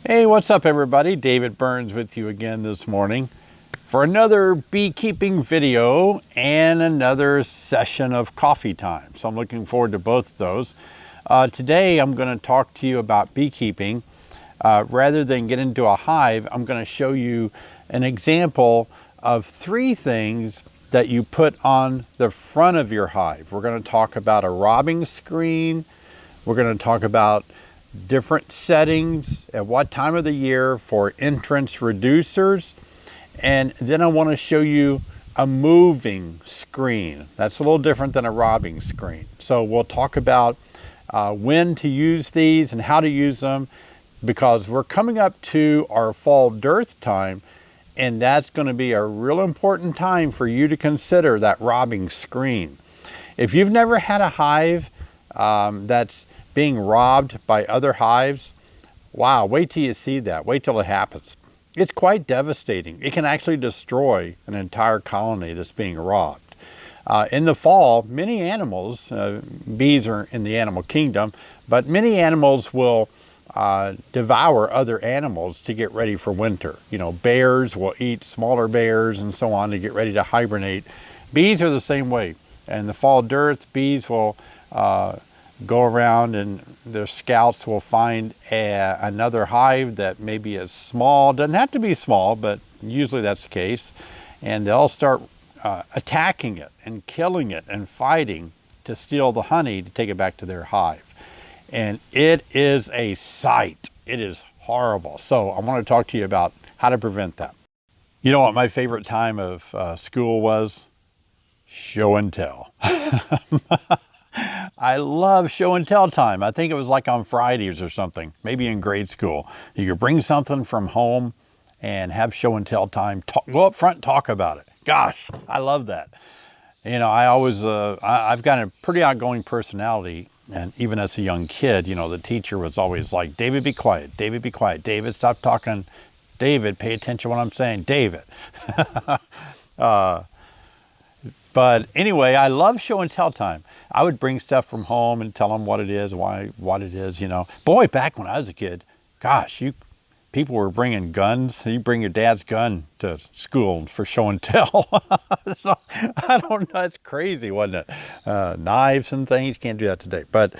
Hey, what's up everybody? David Burns with you again this morning for another beekeeping video and another session of coffee time. So I'm looking forward to both of those. Today I'm going to talk to you about beekeeping. Rather than get into a hive, I'm going to show you an example of 3 things that you put on the front of your hive. We're going to talk about a robbing screen. We're going to talk about different settings at what time of the year for entrance reducers, and then I want to show you a moving screen. That's a little different than a robbing screen. So we'll talk about when to use these and how to use them, because we're coming up to our fall dearth time, and that's going to be a real important time for you to consider that robbing screen. If you've never had a hive that's being robbed by other hives, wow, wait till you see that. Wait till it happens. It's quite devastating. It can actually destroy an entire colony that's being robbed. In the fall, many animals, bees are in the animal kingdom, but many animals will devour other animals to get ready for winter. You know, bears will eat smaller bears and so on to get ready to hibernate. Bees are the same way. In the fall dearth, bees will go around and their scouts will find another hive that maybe is small. Doesn't have to be small, but usually that's the case. And they'll start attacking it and killing it and fighting to steal the honey to take it back to their hive. And it is a sight. It is horrible. So I want to talk to you about how to prevent that. You know what my favorite time of school was? Show and tell. I love show and tell time. I think it was like on Fridays or something, maybe in grade school. You could bring something from home and have show and tell time. Go up front and talk about it. Gosh, I love that. You know, I've got a pretty outgoing personality. And even as a young kid, you know, the teacher was always like, David, be quiet. David, be quiet. David, stop talking. David, pay attention to what I'm saying. David. But anyway, I love show and tell time. I would bring stuff from home and tell them what it is, what it is, you know. Boy, back when I was a kid, gosh, people were bringing guns. You bring your dad's gun to school for show and tell. So, I don't know, it's crazy, wasn't it? Knives and things, can't do that today, but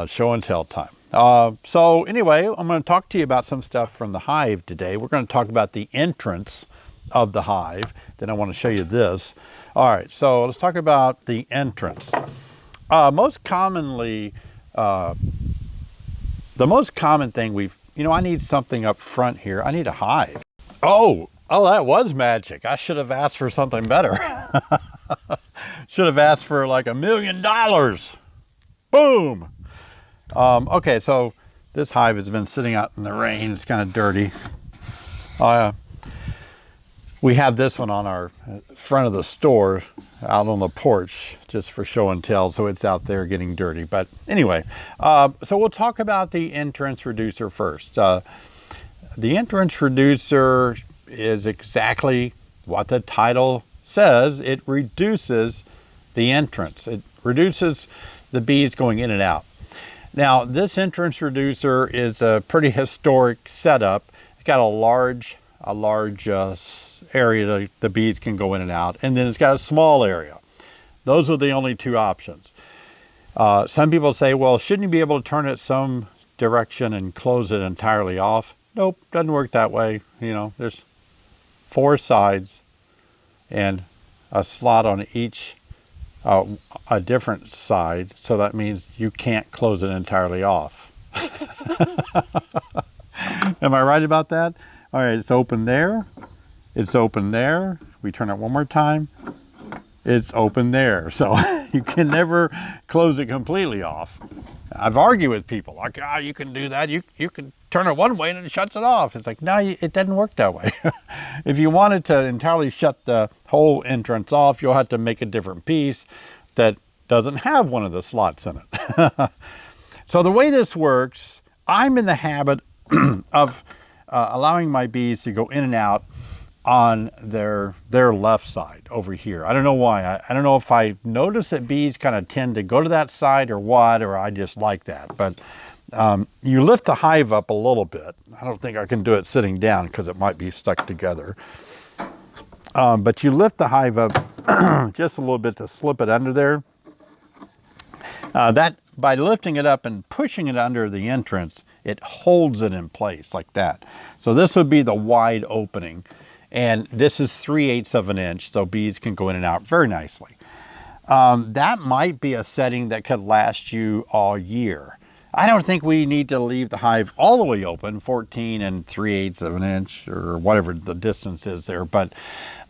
show and tell time. So anyway, I'm going to talk to you about some stuff from the hive today. We're going to talk about the entrance of the hive. Then I want to show you this. All right, so let's talk about the entrance. Most commonly, the most common thing I need something up front here. I need a hive. Oh, that was magic. I should have asked for something better. Should have asked for like $1 million. Boom. Okay, so this hive has been sitting out in the rain. It's kind of dirty. We have this one on our front of the store out on the porch just for show and tell, so it's out there getting dirty. But anyway, so we'll talk about the entrance reducer first. The entrance reducer is exactly what the title says. It reduces the entrance. It reduces the bees going in and out. Now, this entrance reducer is a pretty historic setup. It's got a large area that the bees can go in and out, and then it's got a small area. Those are the only 2 options. Some people say, well, shouldn't you be able to turn it some direction and close it entirely off? Nope, doesn't work that way. You know, there's 4 sides and a slot on each, a different side, so that means you can't close it entirely off. Am I right about that? All right, it's open there. It's open there. We turn it one more time. It's open there. So you can never close it completely off. I've argued with people like, you can do that. You can turn it one way and it shuts it off. It's like, no, it doesn't work that way. If you wanted to entirely shut the whole entrance off, you'll have to make a different piece that doesn't have one of the slots in it. So the way this works, I'm in the habit of allowing my bees to go in and out on their left side over here. I don't know why. I don't know if I notice that bees kind of tend to go to that side or what, or I just like that. But You lift the hive up a little bit. I don't think I can do it sitting down because it might be stuck together. But you lift the hive up just a little bit to slip it under there. That by lifting it up and pushing it under the entrance, it holds it in place like that. So this would be the wide opening. And this is 3/8 of an inch, so bees can go in and out very nicely. That might be a setting that could last you all year. I don't think we need to leave the hive all the way open, 14 and 3/8 of an inch or whatever the distance is there. But,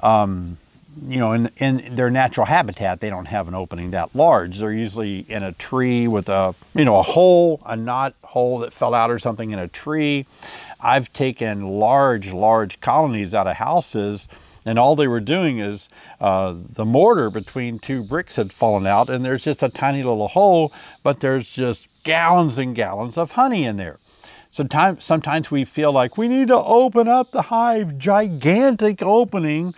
you know, in their natural habitat, they don't have an opening that large. They're usually in a tree with a, you know, a hole, a knot hole that fell out or something in a tree. I've taken large colonies out of houses, and all they were doing is the mortar between two bricks had fallen out, and there's just a tiny little hole, but there's just gallons and gallons of honey in there. Sometimes we feel like we need to open up the hive, gigantic opening,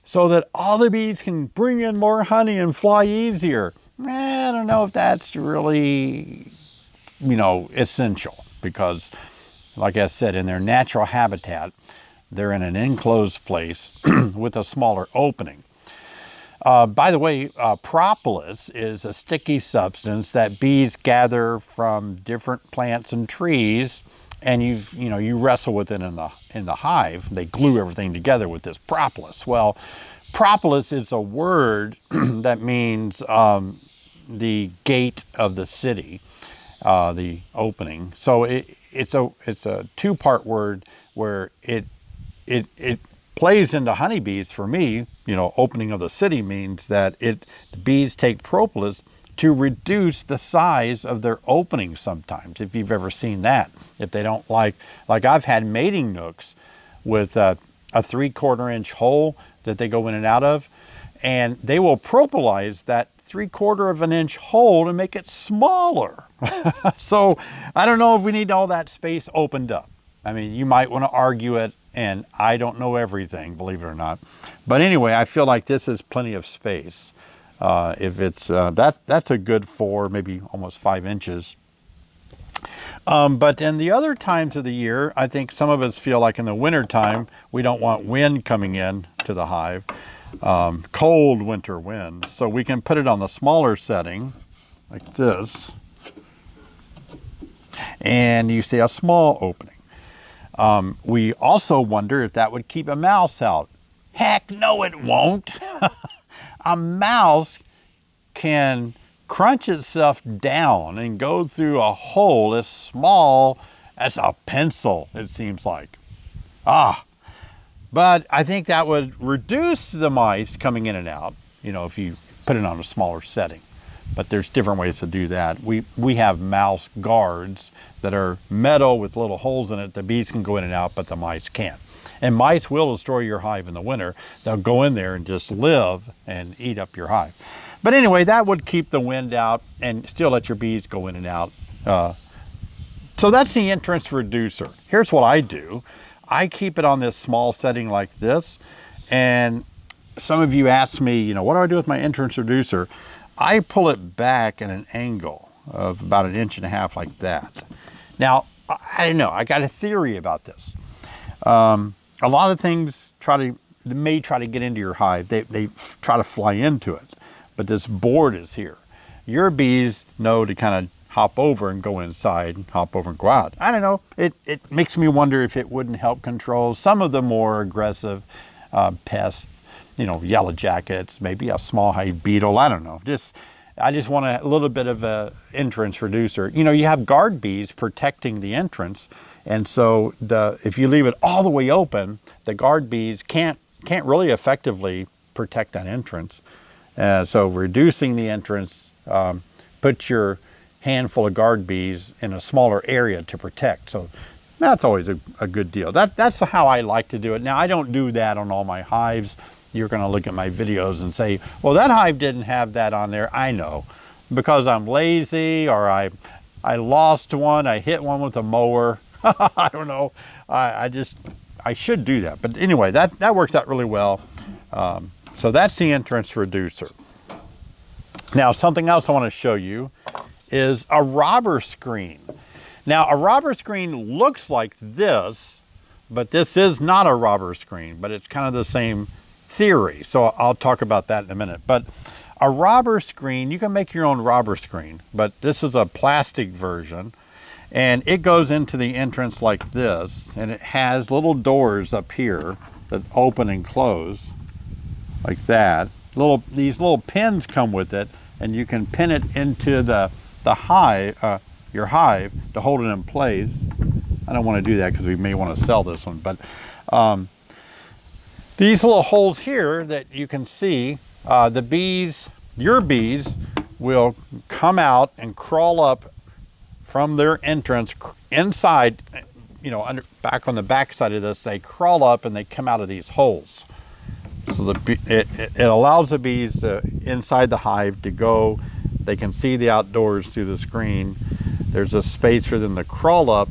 so that all the bees can bring in more honey and fly easier. I don't know if that's really, you know, essential, because like I said, in their natural habitat, they're in an enclosed place with a smaller opening. By the way, propolis is a sticky substance that bees gather from different plants and trees, and you wrestle with it in the hive. They glue everything together with this propolis. Well, propolis is a word that means the gate of the city, the opening. So it's a two-part word where it plays into honeybees. For me, you know, opening of the city means that the bees take propolis to reduce the size of their openings sometimes, if you've ever seen that. If they don't like I've had mating nooks with a 3/4 inch hole that they go in and out of, and they will propolize that 3/4 of an inch hole to make it smaller. So I don't know if we need all that space opened up. I mean, you might want to argue it, and I don't know everything, believe it or not. But anyway, I feel like this is plenty of space. If it's that's a good 4, maybe almost 5 inches. But in the other times of the year, I think some of us feel like in the winter time, we don't want wind coming in to the hive, cold winter wind. So we can put it on the smaller setting like this. And you see a small opening. We also wonder if that would keep a mouse out. Heck no, it won't. A mouse can crunch itself down and go through a hole as small as a pencil, it seems like. But I think that would reduce the mice coming in and out, you know, if you put it on a smaller setting. But there's different ways to do that. We have mouse guards that are metal with little holes in it. The bees can go in and out, but the mice can't. And mice will destroy your hive in the winter. They'll go in there and just live and eat up your hive. But anyway, that would keep the wind out and still let your bees go in and out. So that's the entrance reducer. Here's what I do. I keep it on this small setting like this. And some of you ask me, you know, what do I do with my entrance reducer? I pull it back at an angle of about 1.5 inches like that. Now, I don't know, I got a theory about this. A lot of things may try to get into your hive. They try to fly into it, but this board is here. Your bees know to kind of hop over and go inside, hop over and go out. I don't know, it makes me wonder if it wouldn't help control some of the more aggressive pests, you know, yellow jackets, maybe a small hive beetle, I don't know. I just want a little bit of a entrance reducer. You know, you have guard bees protecting the entrance, and so if you leave it all the way open, the guard bees can't really effectively protect that entrance. So reducing the entrance, put your handful of guard bees in a smaller area to protect. So that's always a good deal. That's how I like to do it. Now, I don't do that on all my hives. You're going to look at my videos and say, well, that hive didn't have that on there. I know, because I'm lazy, or I lost one, I hit one with a mower. I don't know. I should do that. But anyway, that works out really well. So that's the entrance reducer. Now, something else I want to show you is a robber screen. Now, a robber screen looks like this, but this is not a robber screen, but it's kind of the same theory. So I'll talk about that in a minute. But a robber screen, you can make your own robber screen, but this is a plastic version, and it goes into the entrance like this, and it has little doors up here that open and close like that. These little pins come with it, and you can pin it into the hive, your hive, to hold it in place. I don't want to do that because we may want to sell this one, but these little holes here that you can see, the bees, your bees, will come out and crawl up from their entrance inside, you know, back on the back side of this. They crawl up and they come out of these holes. So it allows the bees inside the hive to go. They can see the outdoors through the screen. There's a space for them to crawl up,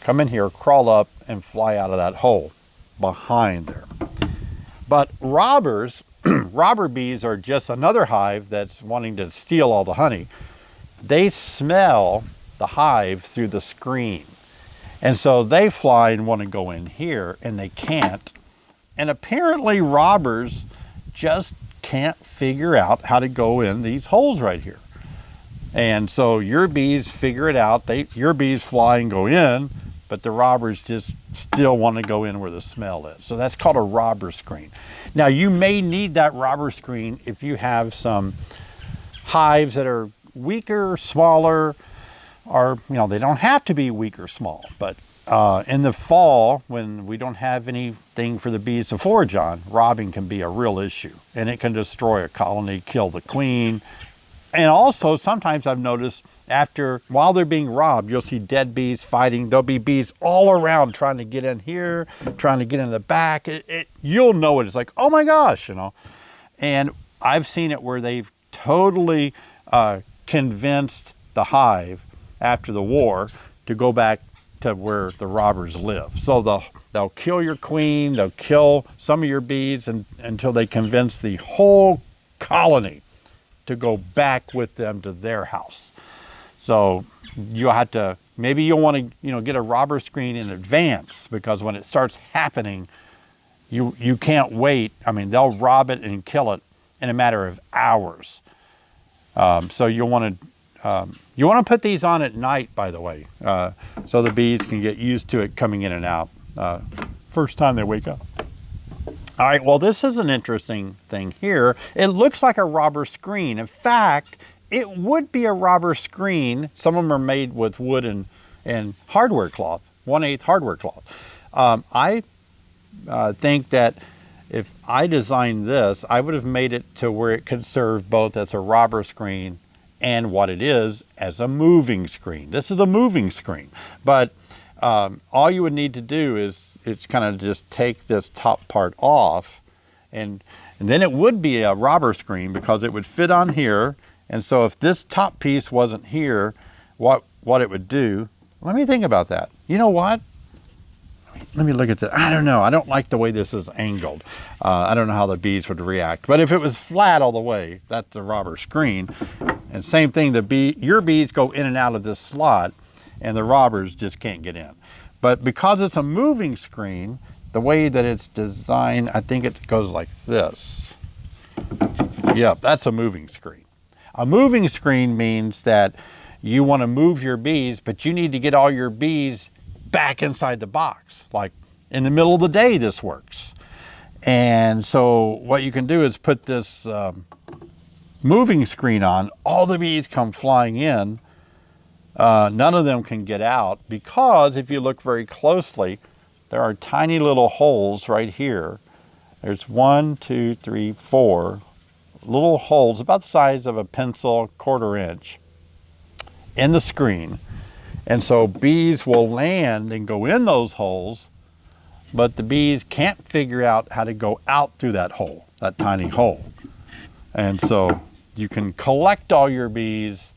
come in here, crawl up, and fly out of that hole behind there. But robbers, robber bees are just another hive that's wanting to steal all the honey. They smell the hive through the screen. And so they fly and want to go in here, and they can't. And apparently robbers just can't figure out how to go in these holes right here. And so your bees figure it out. Your bees fly and go in, but the robbers just still want to go in where the smell is. So that's called a robber screen. Now, you may need that robber screen if you have some hives that are weaker, smaller, or, you know, they don't have to be weak or small, but in the fall, when we don't have anything for the bees to forage on, robbing can be a real issue, and it can destroy a colony, kill the queen. And also, sometimes I've noticed while they're being robbed, you'll see dead bees fighting. There'll be bees all around trying to get in here, trying to get in the back. You'll know it. It's like, oh my gosh, you know. And I've seen it where they've totally convinced the hive after the war to go back to where the robbers live. So they'll kill your queen, they'll kill some of your bees until they convince the whole colony to go back with them to their house. So you'll have to, maybe you'll want to, you know, get a robber screen in advance, because when it starts happening, you can't wait. I mean, they'll rob it and kill it in a matter of hours. So you'll want to put these on at night, by the way, so the bees can get used to it coming in and out first time they wake up. All right, well, this is an interesting thing here. It looks like a robber screen. In fact, it would be a robber screen. Some of them are made with wood and hardware cloth, 1/8 hardware cloth. I think that if I designed this, I would have made it to where it could serve both as a robber screen and what it is as a moving screen. This is a moving screen, but all you would need to do is it's kind of just take this top part off, and then it would be a robber screen because it would fit on here. And so if this top piece wasn't here, what it would do, let me think about that. You know what? Let me look at that. I don't know. I don't like the way this is angled. I don't know how the bees would react. But if it was flat all the way, that's a robber screen. And same thing, your bees go in and out of this slot, and the robbers just can't get in. But because it's a moving screen, the way that it's designed, I think it goes like this. Yep, that's a moving screen. A moving screen means that you want to move your bees, but you need to get all your bees back inside the box. Like in the middle of the day, this works. And so what you can do is put this moving screen on. All the bees come flying in. None of them can get out, because if you look very closely, there are tiny little holes right here. There's 1, 2, 3, 4 little holes about the size of a pencil, 1/4 inch, in the screen. And so bees will land and go in those holes, but the bees can't figure out how to go out through that hole, that tiny hole. And so you can collect all your bees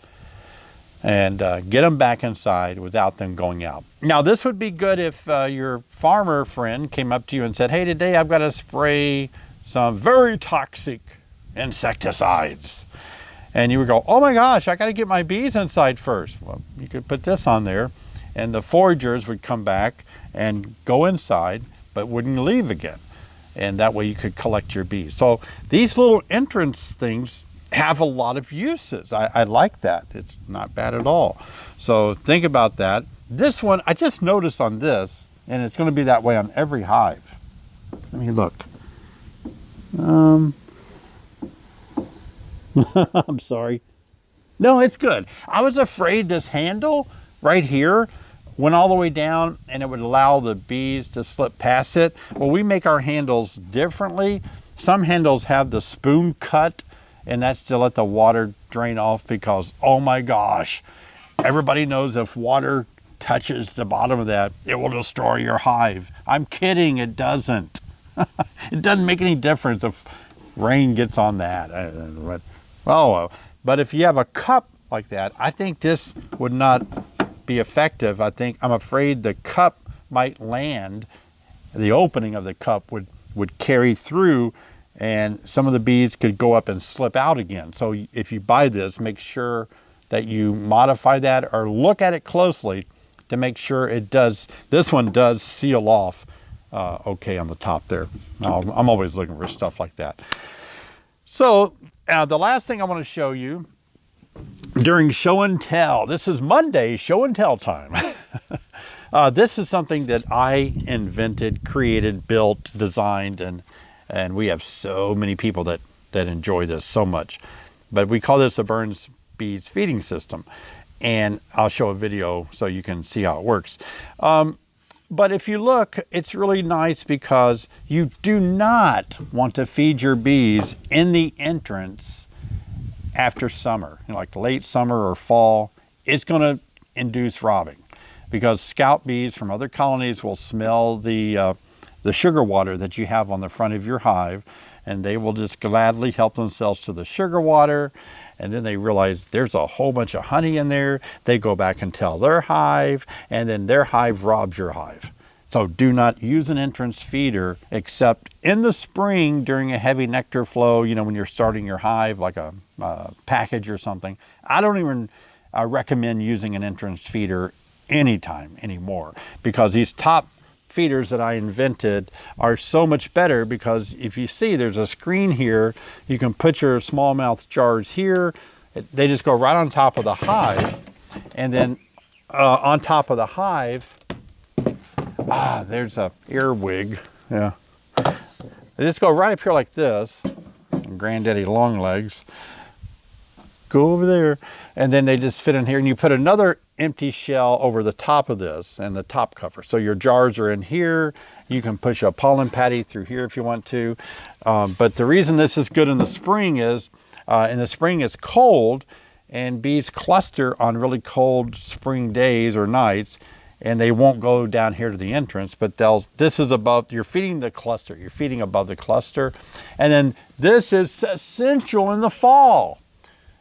and get them back inside without them going out. Now, this would be good if your farmer friend came up to you and said, hey, today I've got to spray some very toxic insecticides. And you would go, oh my gosh, I got to get my bees inside first. Well, you could put this on there, and the foragers would come back and go inside, but wouldn't leave again. And that way you could collect your bees. So these little entrance things have a lot of uses. I like that. It's not bad at all. So think about that. This one, I just noticed on this, and it's going to be that way on every hive. Let me look. I'm sorry. No, it's good. I was afraid this handle right here went all the way down and it would allow the bees to slip past it. Well, we make our handles differently. Some handles have the spoon cut, and that's to let the water drain off because, oh my gosh, everybody knows if water touches the bottom of that, it will destroy your hive. I'm kidding, it doesn't. It doesn't make any difference if rain gets on that. But if you have a cup like that, I think this would not be effective. I'm afraid the cup might land, the opening of the cup would carry through, and some of the bees could go up and slip out again. So if you buy this, make sure that you modify that or look at it closely to make sure it does. This one does seal off okay on the top there. I'm always looking for stuff like that. So the last thing I want to show you during show and tell, this is Monday show and tell time. This is something that I invented, created, built, designed, and we have so many people that enjoy this so much. But we call this a Burns Bees feeding system. And I'll show a video so you can see how it works. But if you look, it's really nice because you do not want to feed your bees in the entrance after summer, like late summer or fall. It's going to induce robbing because scout bees from other colonies will smell the sugar water that you have on the front of your hive, and they will just gladly help themselves to the sugar water. And then they realize there's a whole bunch of honey in there. They go back and tell their hive, and then their hive robs your hive. So do not use an entrance feeder except in the spring during a heavy nectar flow, when you're starting your hive, like a package or something. I don't even recommend using an entrance feeder anytime anymore, because these top feeders that I invented are so much better, because if you see there's a screen here, you can put your smallmouth jars here. They just go right on top of the hive, and then on top of the hive, there's a earwig. Yeah, they just go right up here like this. Granddaddy long legs go over there, and then they just fit in here, and you put another empty shell over the top of this and the top cover. So your jars are in here. You can push a pollen patty through here if you want to. But the reason this is good in the spring is, in the spring it's cold, and bees cluster on really cold spring days or nights, and they won't go down here to the entrance, but this is above, you're feeding the cluster, you're feeding above the cluster. And then this is essential in the fall.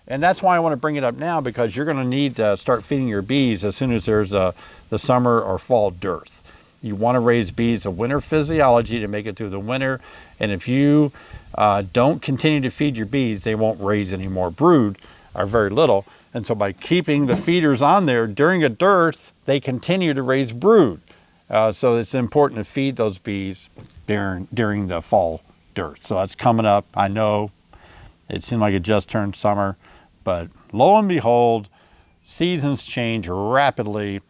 And that's why I want to bring it up now, because you're going to need to start feeding your bees as soon as there's the summer or fall dearth. You want to raise bees a winter physiology to make it through the winter. And if you don't continue to feed your bees, they won't raise any more brood, or very little. And so by keeping the feeders on there during a dearth, they continue to raise brood. So it's important to feed those bees during the fall dearth. So that's coming up. I know it seemed like it just turned summer, but lo and behold, seasons change rapidly,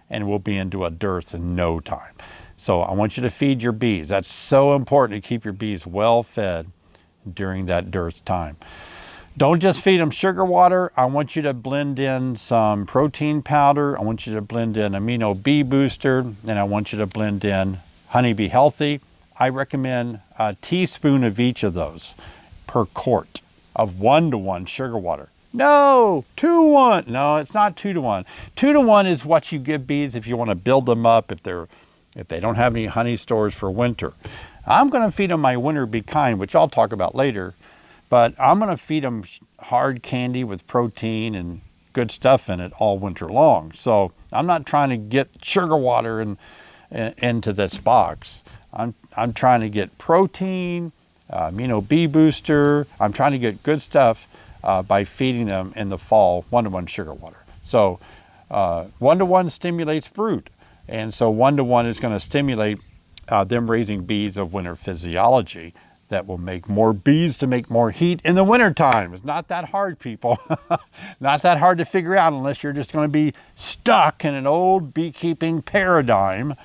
and we'll be into a dearth in no time. So I want you to feed your bees. That's so important, to keep your bees well fed during that dearth time. Don't just feed them sugar water. I want you to blend in some protein powder. I want you to blend in amino bee booster, and I want you to blend in Honey Bee Healthy. I recommend a teaspoon of each of those per quart of 1-to-1 sugar water. No, 2-to-1. No, it's not 2-to-1. 2-to-1 is what you give bees if you want to build them up, if they don't have any honey stores for winter. I'm going to feed them my winter Be Kind, which I'll talk about later, but I'm going to feed them hard candy with protein and good stuff in it all winter long. So I'm not trying to get sugar water into this box. I'm trying to get protein, amino bee booster. I'm trying to get good stuff by feeding them in the fall one-to-one sugar water. So one-to-one stimulates brood. And so one-to-one is going to stimulate them raising bees of winter physiology that will make more bees to make more heat in the wintertime. It's not that hard, people. Not that hard to figure out unless you're just going to be stuck in an old beekeeping paradigm,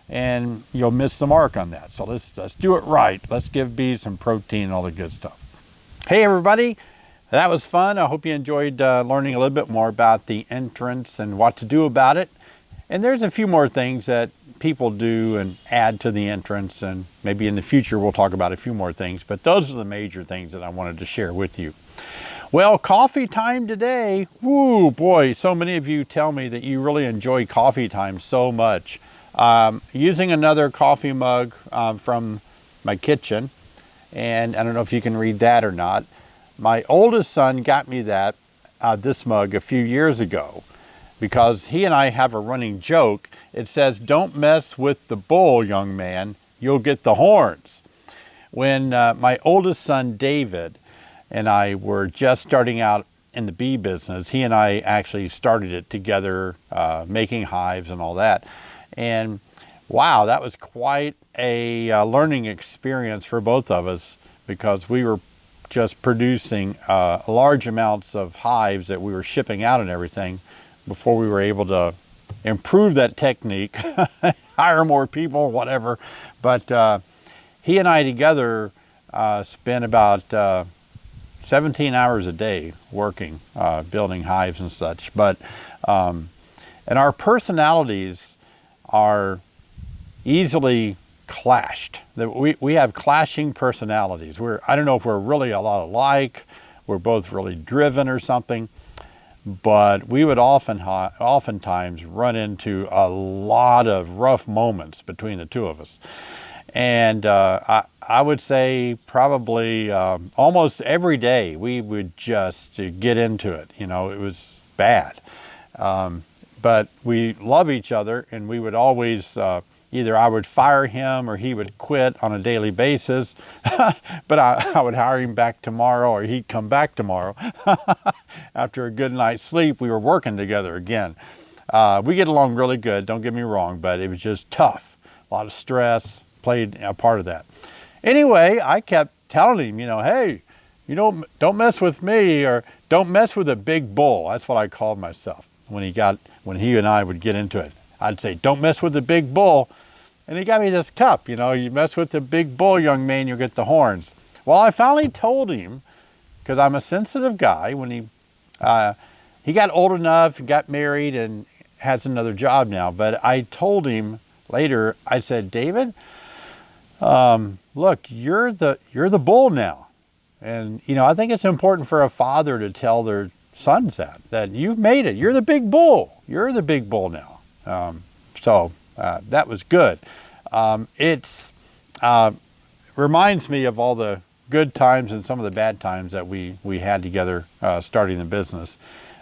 and you'll miss the mark on that. So let's do it right. Let's give bees some protein and all the good stuff. Hey everybody, that was fun. I hope you enjoyed learning a little bit more about the entrance and what to do about it. And there's a few more things that people do and add to the entrance, and maybe in the future we'll talk about a few more things, but those are the major things that I wanted to share with you. Well, coffee time today. Woo, boy, so many of you tell me that you really enjoy coffee time so much. Using another coffee mug from my kitchen, and I don't know if you can read that or not. My oldest son got me this mug a few years ago, because he and I have a running joke. It says, "Don't mess with the bull, young man, you'll get the horns." When my oldest son, David, and I were just starting out in the bee business, he and I actually started it together, making hives and all that. And wow, that was quite a learning experience for both of us, because we were just producing large amounts of hives that we were shipping out and everything before we were able to improve that technique, hire more people, whatever. But he and I together spent about 17 hours a day working, building hives and such. But and our personalities are easily clashed. We have clashing personalities. I don't know if we're really a lot alike. We're both really driven or something. But we would oftentimes run into a lot of rough moments between the two of us. And I would say probably almost every day we would just get into it. You know, it was bad. But we love each other, and we would always, either I would fire him or he would quit on a daily basis. But I would hire him back tomorrow, or he'd come back tomorrow. After a good night's sleep, we were working together again. We get along really good, don't get me wrong, but it was just tough. A lot of stress played a part of that. Anyway, I kept telling him, you know, hey, don't mess with me, or don't mess with a big bull. That's what I called myself when he and I would get into it. I'd say, don't mess with the big bull. And he got me this cup, you know, you mess with the big bull, young man, you'll get the horns. Well, I finally told him, because I'm a sensitive guy, when he got old enough, got married, and has another job now. But I told him later, I said, David, look, you're the bull now. And, you know, I think it's important for a father to tell their sons that you've made it. You're the big bull. You're the big bull now. So that was good. It reminds me of all the good times and some of the bad times that we had together starting the business.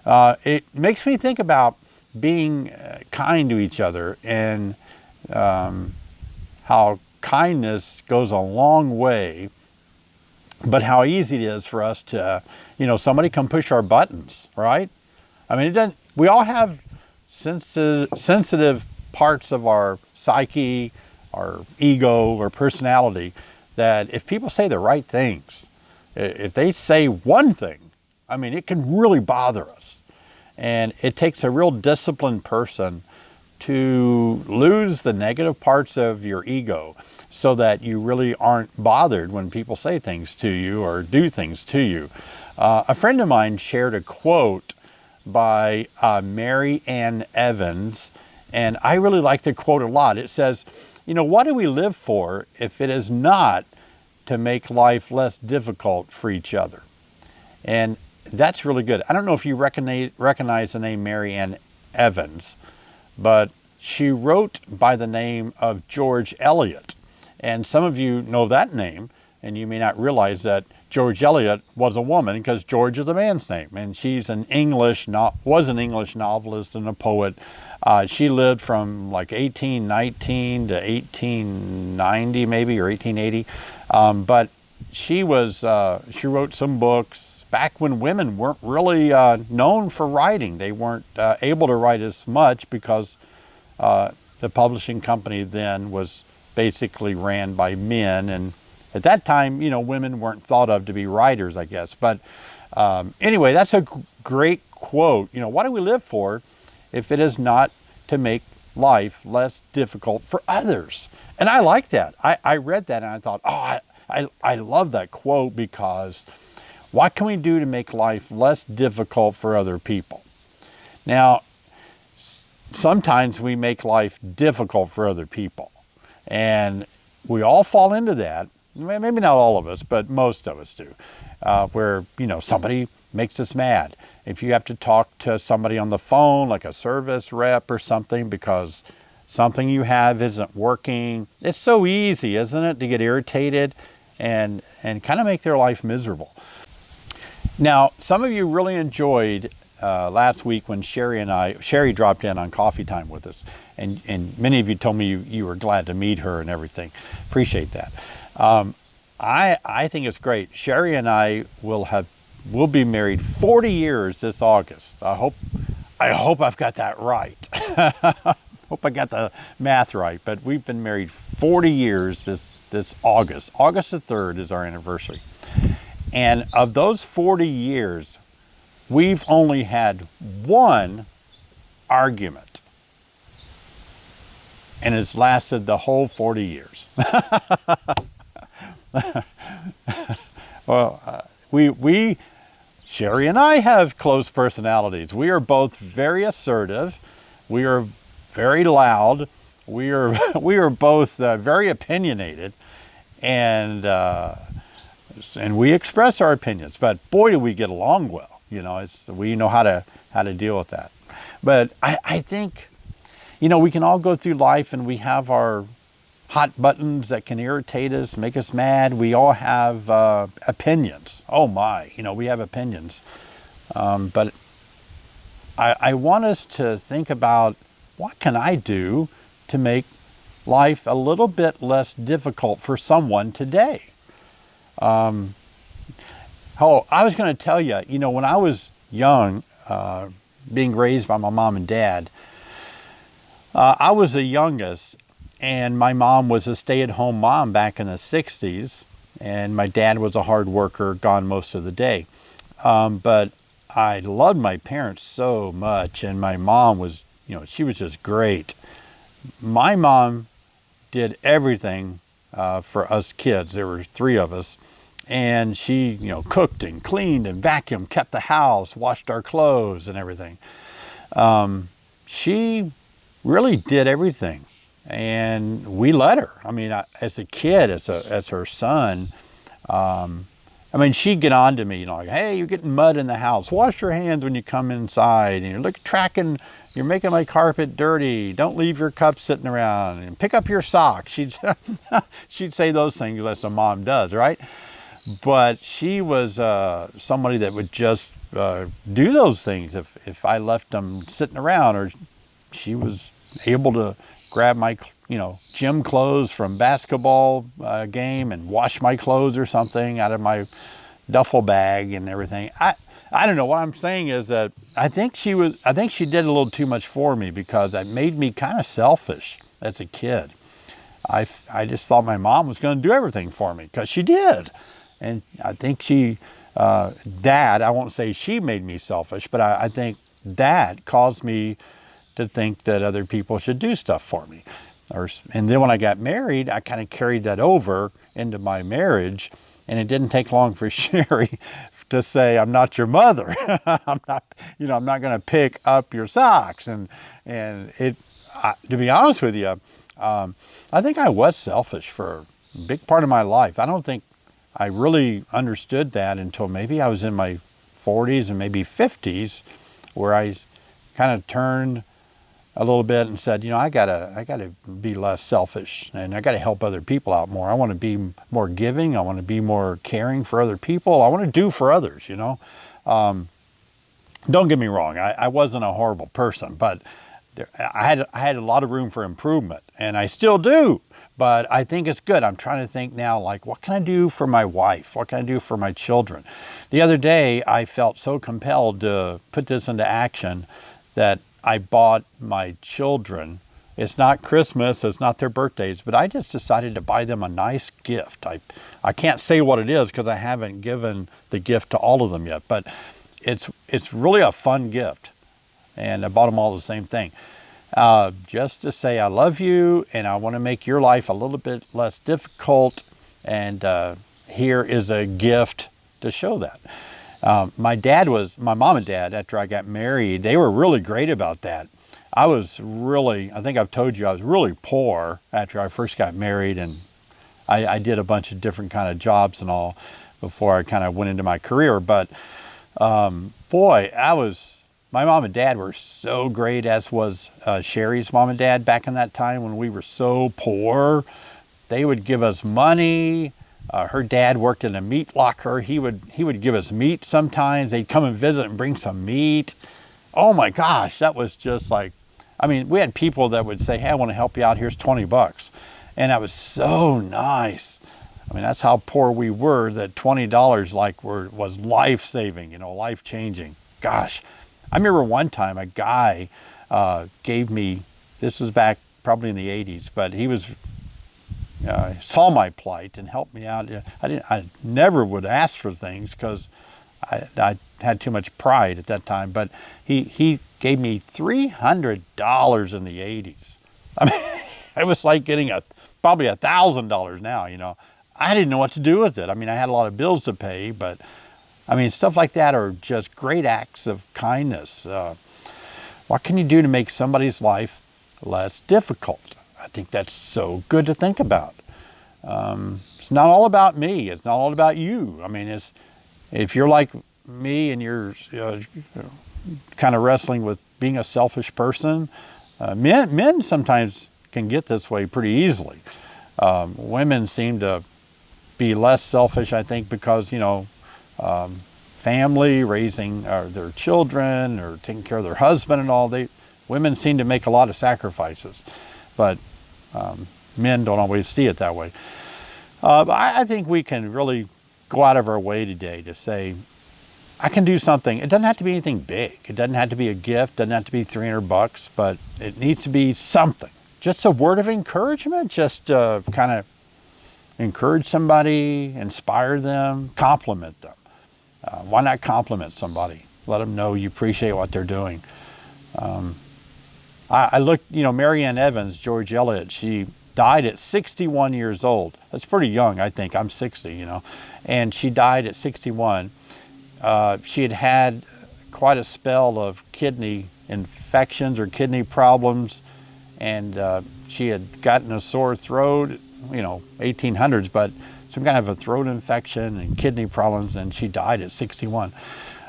It makes me think about being kind to each other, and how kindness goes a long way, but how easy it is for us to, you know, somebody come push our buttons, right? I mean, we all have sensitive parts of our psyche, our ego, our personality, that if people say the right things, if they say one thing, I mean, it can really bother us. And it takes a real disciplined person to lose the negative parts of your ego, so that you really aren't bothered when people say things to you or do things to you. A friend of mine shared a quote by Mary Ann Evans, and I really like the quote a lot. It says, you know, what do we live for if it is not to make life less difficult for each other? And that's really good. I don't know if you recognize the name Mary Ann Evans, but she wrote by the name of George Eliot. And some of you know that name, and you may not realize that George Eliot was a woman, because George is a man's name. And she's was an English novelist and a poet. She lived from like 1819 to 1890 maybe, or 1880. But she wrote some books back when women weren't really known for writing. They weren't able to write as much because the publishing company then was basically ran by men, and at that time, you know, women weren't thought of to be writers, I guess. But anyway, that's a great quote. You know, what do we live for if it is not to make life less difficult for others? And I like that. I read that and I thought, oh, I love that quote, because what can we do to make life less difficult for other people? Now, sometimes we make life difficult for other people, and we all fall into that. Maybe not all of us, but most of us do, where, you know, somebody makes us mad. If you have to talk to somebody on the phone, like a service rep or something, because something you have isn't working, it's so easy, isn't it, to get irritated and kind of make their life miserable. Now, some of you really enjoyed last week when Sherry dropped in on coffee time with us, and many of you told me you were glad to meet her and everything. Appreciate that. I think it's great. Sherry and I will be married 40 years this August. I hope I've got that right. Hope I got the math right. But we've been married 40 years this August. August the 3rd is our anniversary. And of those 40 years, we've only had one argument. And it's lasted the whole 40 years. Well, Sherry and I have close personalities. We are both very assertive. We are very loud. We are both very opinionated, and we express our opinions. But boy, do we get along well. You know, we know how to deal with that. But I think, you know, we can all go through life and we have our hot buttons that can irritate us, make us mad. We all have opinions. Oh my, you know, we have opinions. But I want us to think about, what can I do to make life a little bit less difficult for someone today? I was going to tell you, you know, when I was young, being raised by my mom and dad, I was the youngest. And my mom was a stay-at-home mom back in the 60s, and my dad was a hard worker, gone most of the day. But I loved my parents so much, and my mom was, you know, she was just great. My mom did everything for us kids. There were 3 of us, and she, you know, cooked and cleaned and vacuumed, kept the house, washed our clothes and everything. She really did everything. And we let her. I mean, as a kid, as her son, I mean, she'd get on to me, you know, like, hey, you're getting mud in the house. Wash your hands when you come inside. And you're making my carpet dirty. Don't leave your cups sitting around. And pick up your socks. She'd say those things as a mom does, right? But she was somebody that would just do those things if I left them sitting around, or she was able to grab my, you know, gym clothes from basketball game and wash my clothes or something out of my duffel bag and everything. I don't know. What I'm saying is that I think she did a little too much for me, because it made me kind of selfish as a kid. I just thought my mom was going to do everything for me, because she did. And I think Dad, I won't say she made me selfish, but I think Dad caused me to think that other people should do stuff for me. And then when I got married, I kind of carried that over into my marriage, and it didn't take long for Sherry to say, I'm not your mother. I'm not going to pick up your socks. And to be honest with you, I think I was selfish for a big part of my life. I don't think I really understood that until maybe I was in my 40s and maybe 50s, where I kind of turned a little bit and said, you know, I gotta be less selfish, and I gotta help other people out more. I want to be more giving. I want to be more caring for other people. I want to do for others, you know. Don't get me wrong. I wasn't a horrible person, but I had a lot of room for improvement, and I still do. But I think it's good. I'm trying to think now, like, what can I do for my wife? What can I do for my children? The other day, I felt so compelled to put this into action that I bought my children. It's not Christmas, it's not their birthdays, but I just decided to buy them a nice gift. I can't say what it is because I haven't given the gift to all of them yet, but it's really a fun gift. And I bought them all the same thing. Just to say I love you and I want to make your life a little bit less difficult. And here is a gift to show that. My mom and dad, after I got married, they were really great about that. I think I've told you, I was really poor after I first got married, and I did a bunch of different kind of jobs and all before I kind of went into my career. But boy, my mom and dad were so great, as was Sherry's mom and dad back in that time when we were so poor. They would give us money. Her dad worked in a meat locker. He would give us meat sometimes. They'd come and visit and bring some meat. Oh my gosh, that was just like, I mean, we had people that would say, hey, I want to help you out. Here's $20. And that was so nice. I mean, that's how poor we were, that $20 was life-saving, life-changing. Gosh. I remember one time a guy gave me, this was back probably in the 80s, but he saw my plight and helped me out. I never would ask for things because I had too much pride at that time, but he gave me $300 in the 80s. I mean, it was like getting probably $1,000 now, I didn't know what to do with it. I mean, I had a lot of bills to pay, but I mean, stuff like that are just great acts of kindness. What can you do to make somebody's life less difficult? I think that's so good to think about. It's not all about me. It's not all about you. I mean, if you're like me and you're kind of wrestling with being a selfish person, men sometimes can get this way pretty easily. Women seem to be less selfish, I think, because, family, raising their children or taking care of their husband and all, women seem to make a lot of sacrifices, but men don't always see it that way. But I think we can really go out of our way today to say, I can do something. It doesn't have to be anything big. It doesn't have to be a gift. It doesn't have to be $300, but it needs to be something. Just a word of encouragement, just kind of encourage somebody, inspire them, compliment them. Why not compliment somebody? Let them know you appreciate what they're doing. I looked, Marianne Evans, George Eliot, she died at 61 years old. That's pretty young, I think. I'm 60, and she died at 61. She had quite a spell of kidney infections or kidney problems, and she had gotten a sore throat, 1800s, but some kind of a throat infection and kidney problems, and she died at 61.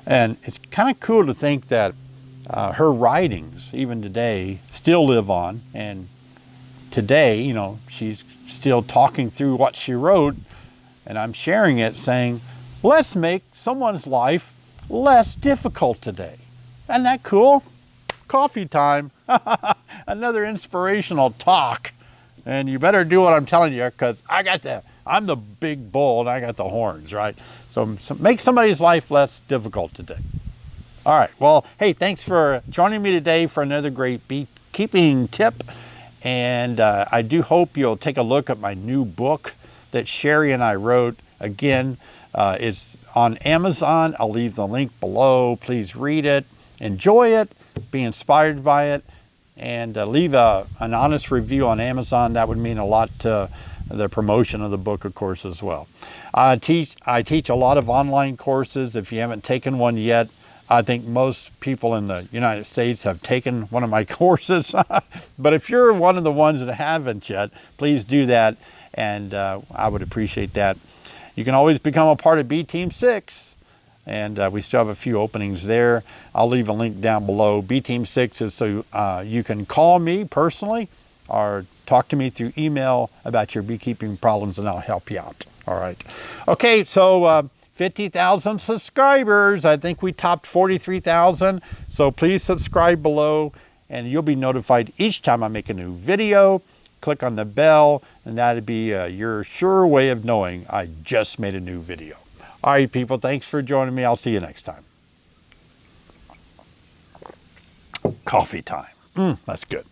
And it's kind of cool to think that her writings, even today, still live on. And today, she's still talking through what she wrote, and I'm sharing it saying, let's make someone's life less difficult today. Isn't that cool? Coffee time. Another inspirational talk. And you better do what I'm telling you, because I'm the big bull and I got the horns, right? So make somebody's life less difficult today. All right. Well, hey, thanks for joining me today for another great beekeeping tip. And I do hope you'll take a look at my new book that Sherry and I wrote. Again, it's on Amazon. I'll leave the link below. Please read it, enjoy it, be inspired by it, and leave an honest review on Amazon. That would mean a lot to the promotion of the book, of course, as well. I teach a lot of online courses. If you haven't taken one yet, I think most people in the United States have taken one of my courses. But if you're one of the ones that haven't yet, please do that, and I would appreciate that. You can always become a part of B Team 6. And we still have a few openings there. I'll leave a link down below. B Team 6 is so you can call me personally or talk to me through email about your beekeeping problems, and I'll help you out. All right. Okay, so 50,000 subscribers. I think we topped 43,000. So please subscribe below, and you'll be notified each time I make a new video. click on the bell, and that'd be your sure way of knowing I just made a new video. All right, people, thanks for joining me. I'll see you next time. Coffee time. That's good.